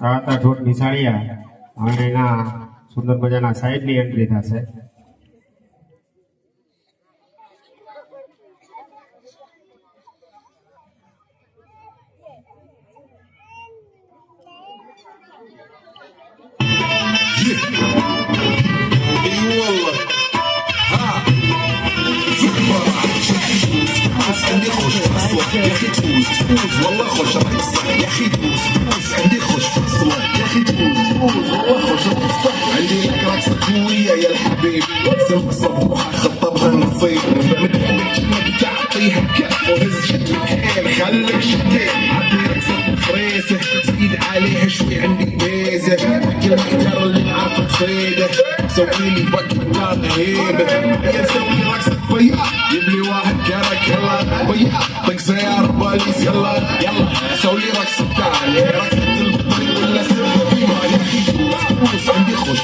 રાતા ઠોઠ નિશાળિયા અને એના સુંદર મજાના સાઈડની એન્ટ્રી થશે. عندي خوش فصلة يا اخي تفوز والله خوش رقصة يا اخي تفوز عندي خوش فصلة يا اخي تفوز والله خوش رقصة عندي لك رقصة قوية يا الحبيب سلق صبوح خطبها نصيب متحبك تعطيها كف وهز شكلك حيل خليك شكيل عطي رقصة فريسة زيد عليها شوي عندي ميزة كل الاحتار اللي عارفك صيدة سوي لي بكر لا هيبة يا سوي رقصة بياع جيب لي واحد كرك يلا بياع طق سيارة باليس يلا يلا سوي رقصة تعالي رقصة البطل ولا سوي فيها يا اخي فوز عندي خوش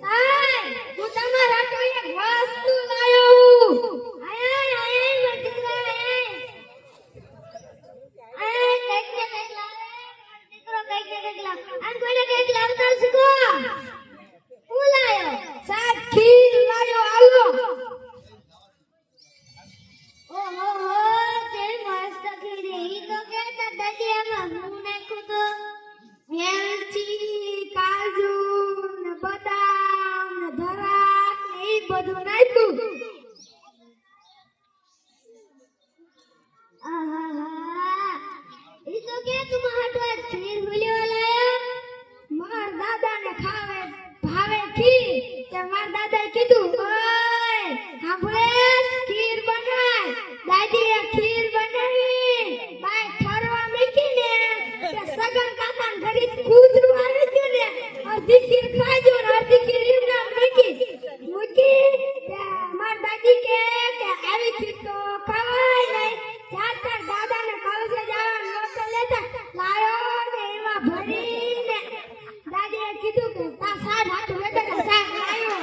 Sai, tu tá maravilha, gosto. લાયો ને એમાં ભરીને દાદીએ કીધું કે તા સાહેબ હાથું વેદના સાહેબ લાયો.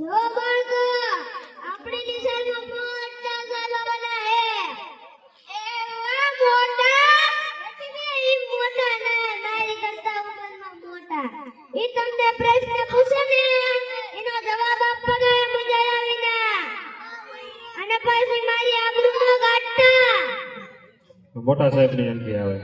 જો બાળકો આપણી નિશાળમાં મોટા સાહેબ બના હે એવા મોટા નથી ઈ મોટા ને દાઈ કરતા ઉંમરમાં મોટા ઈ તમને પ્રશ્ન પૂછે ને એનો જવાબ આપવાનો એ મજા આવે ના અને પછી મારી આબરૂ ન કાઢતા. મોટા સાહેબની એન્ટ્રી આવે.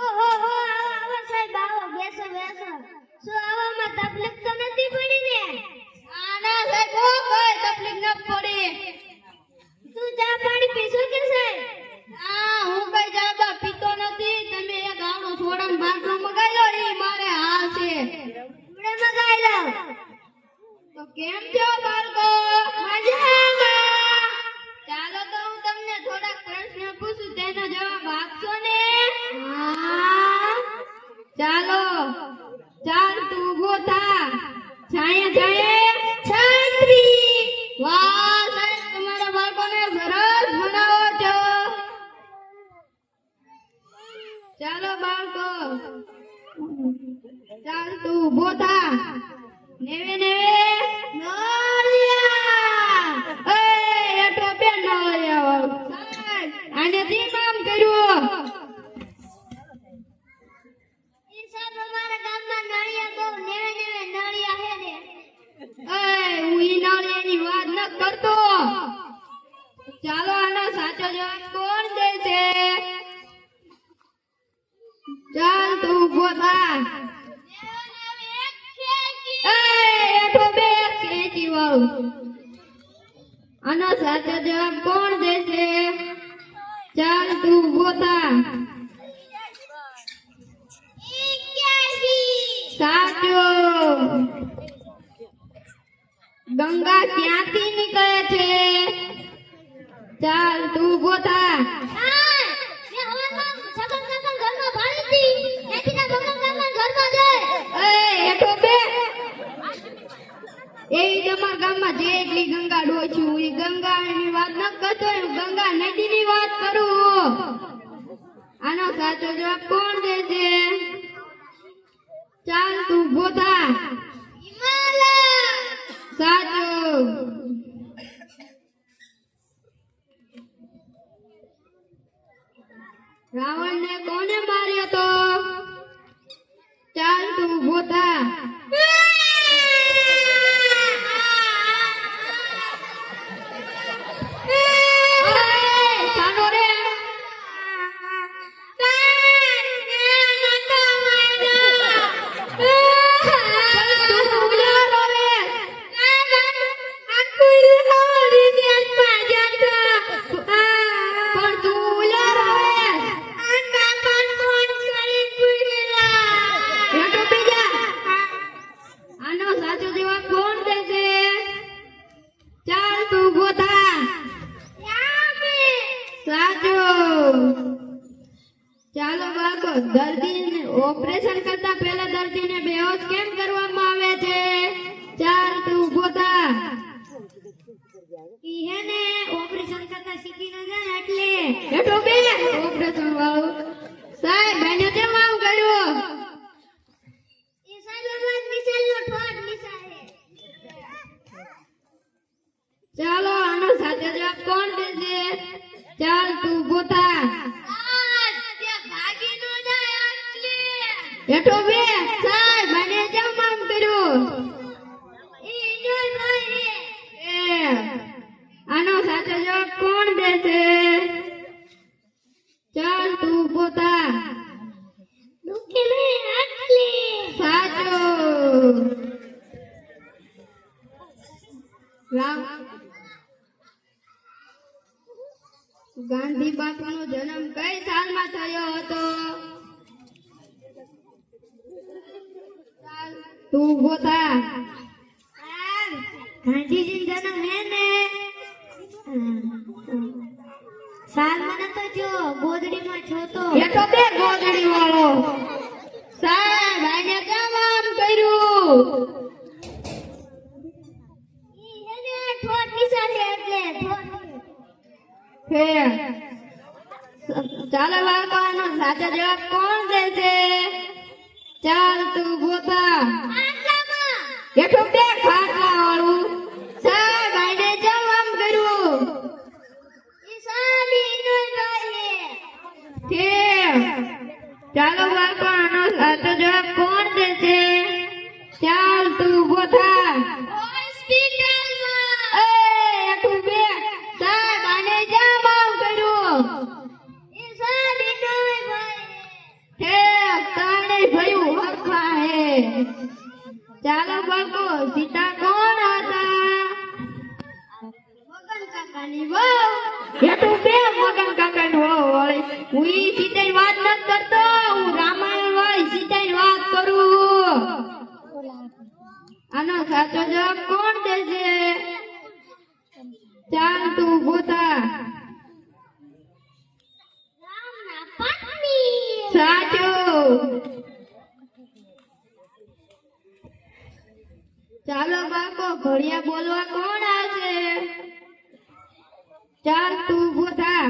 ઓહો હો આવો સાહેબ આવો બેસો બેસો. શું આવવામાં તકલીફ તો નથી પડી ને? ના સાહેબ કોઈ તકલીફ ન પડી. તું ચા પાણી પીશો કે સાહેબ? હું કઈ ચા બા પીતો નથી. તમે એક આવડો સોડાનો બાટલો મગાઈ લો એ મારે હાલ છે. હમણે મગાઈ લો. તો કેમ છો બાળકો? મજામાં. ચાલો તો હું તમને થોડાક પ્રશ્ન પૂછું તેનો જવાબ આપશો ને? હા. ચાલો ચાલ તું ઊભો થા. છાયા છાયે છત્રી. વાહ સાહેબ તમારા બાળકોને સરસ ભણાવો છો. ચાલો બાળકો ચાલ તું ઊભો થા. નેવે નેવે નળિયા. એ એટો બે નળિયા સાહેબ આને ધીમ આમ કર્યું. ઈ સાહેબ અમારા ગામમાં નળિયા બહુ નેવે નેવે નળિયા હે ને. હું ઈ નળિયાની વાત ન કરતો. ચાલો આનો સાચો જવાબ કોણ દેશે? ચાલ તું ઊભો થા. એઠો બે ખેંચી વાળું. આનો સાચો જવાબ કોણ દેશે? ચાલ તું ઊભો થા. સાચો. ગંગા ક્યાંથી નીકળે છે? ચાલ તું ઊભો થા. એવી તમારા ગામમાં જે એટલી ગંગા ડોચ્યું એ ગંગાની વાત ન કરતો હું ગંગા નદીની વાત કરું. આનો સાચો જવાબ કોણ દેશે? ચાલ તું ઊભો થા. સાચું. રાવણને કોને માર્યો તો? ચાલ તું ઊભો થા. ચાલો બાળકો દર્દીને ઓપરેશન કરતા પહેલા દર્દીને બેહોશ કેમ કરવામાં આવે છે? ચાલ તું ઊભો થા. ઈ હે ને ઓપરેશન કરતા શીખી ન જાય એટલે બેઠો બે ઓપરેશન વાળું સાહેબ એને કેમ આમ કર્યું? ઈ સાહેબ અમાર મિસાલનો ઠોઠ મિસાલે. ચાલો આનો સાચો જવાબ કોણ દેશે? ચાલ તું ઊભો થા. બેઠો બે સાહેબ મને કેમ આમ કર્યું? રામ ગાંધી બાપુનો જન્મ કઈ સાલમાં થયો હતો? તું બોતા ગાંધીજી જન્મ હે ને સાલ મને તો જો ગોદડીમાં છો તો એ તો બે ગોદડી વાળો સાહેબ આને કામ આમ કર્યું ઈ એને ઠોઠ નિશાળે એટલે ઠોઠ હે ચાલો બાળકોનો સાચો જવાબ કોણ દેશે? ચાલ તું ગોતા એઠો બે ખાટલા વાળું સાહેબ આને કામ આમ કર્યું ઈ સાલી નો ભાઈ ચાલો બાપા આનો સાચો જવાબ કોણ દેશે? ચાલ તું ગોથા હોસ્પિટલમાં એ તું બે સાહેબ આને જામ આમ કર્યું એ સાલી નો ભાઈ તાણે ભયું હરખા હે ચાલો બાપો સીતા કોણ હતા? મગન કાકાની વહુ એ તું બે મગન કાકાની વહુ વળી હું ઈ સીતાની વાત ન કરતો હું રામાયણ વાળી સીતાની વાત કરું આનો સાચો જવાબ કોણ દેશે? ચાલ તું ગોતા સાચું ચાલો બાપો ઘડિયા બોલવા કોણ આવશે? ચાલ તું ગોતા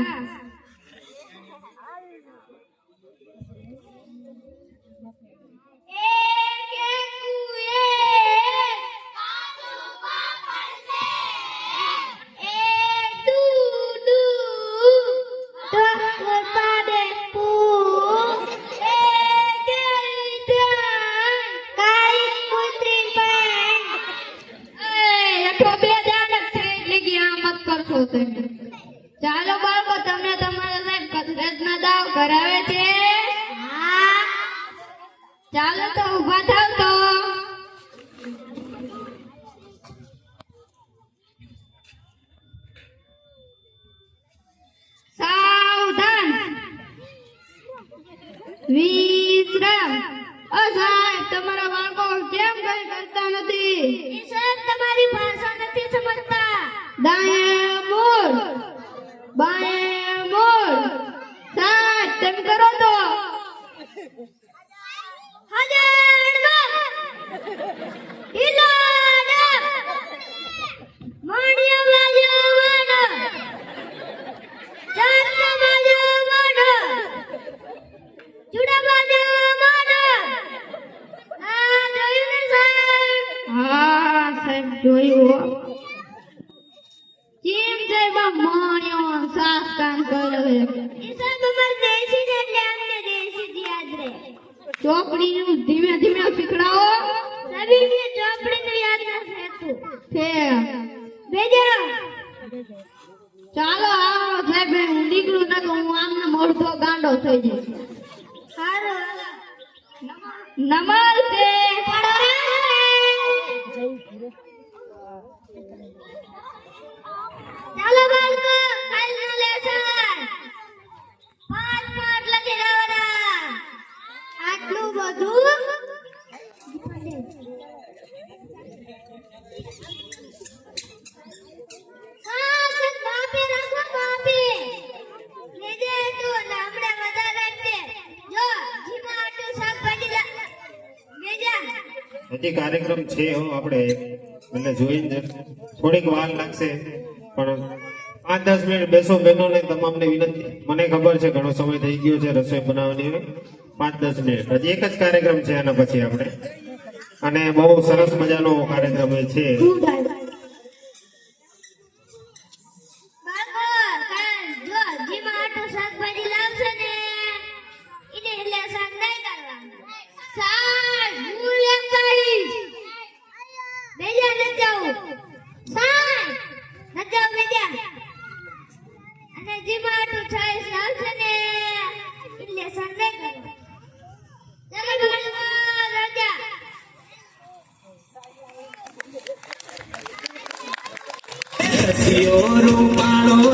ચાલો બાળકો તમને તમારા સાહેબ કસરતના દાવ કરાવે છે? ચાલો તો ઉભા થાવ તો સાવધાન વિશ્રામ સાહેબ તમારા બાળકો કેમ કઈ કરતા નથી? સાહેબ તમારી ભાષા નથી સમજતા દાएं मोड़ बाएं मोड़ साथ तुम करो तो हजार इलाना मोड़िया बाजू मोड़ चार बाजू मोड़ जुड़ा बाजू मोड़ જોયું ને સાહેબ? હા સાહેબ જોયું કેમ સાહેબ માણ્યો સાફ કામ કરે એ સાહેબ અમાર દેશી છે એટલે અમને દેશી જ યાદ રહે ચોપડીનું ધીમે ધીમે શીખડાવો સાહેબ એ ચોપડીનું યાદ ના રહેતું છે બેજા ચાલો આવો સાહેબ હું નીકળું ન તો હું આમને મોઢો ગાંડો થઈ જઈશ સારું નમસ્તે ચાલો બાળકો કાલનો લેસન પાઠ લખી રહેવાના આટલું બધું હા સર બાપે રાખો બાપે લેજે તો નામડે બધા રાખજે જો જીમાં આટલું શાકભાજી લેજા હજી કાર્યક્રમ છે હો આપણે એટલે જોઈને થોડીક વાર લાગશે પણ 5-10 મિનિટ બેસો બહેનોને તમામને વિનંતી મને ખબર છે ઘણો સમય થઈ ગયો છે રસોઈ બનાવવાની 5-10 મિનિટ હજી એક જ કાર્યક્રમ છે આના પછી આપણે અને બહુ સરસ મજાનો કાર્યક્રમ એ છે રસિયો રૂપાળો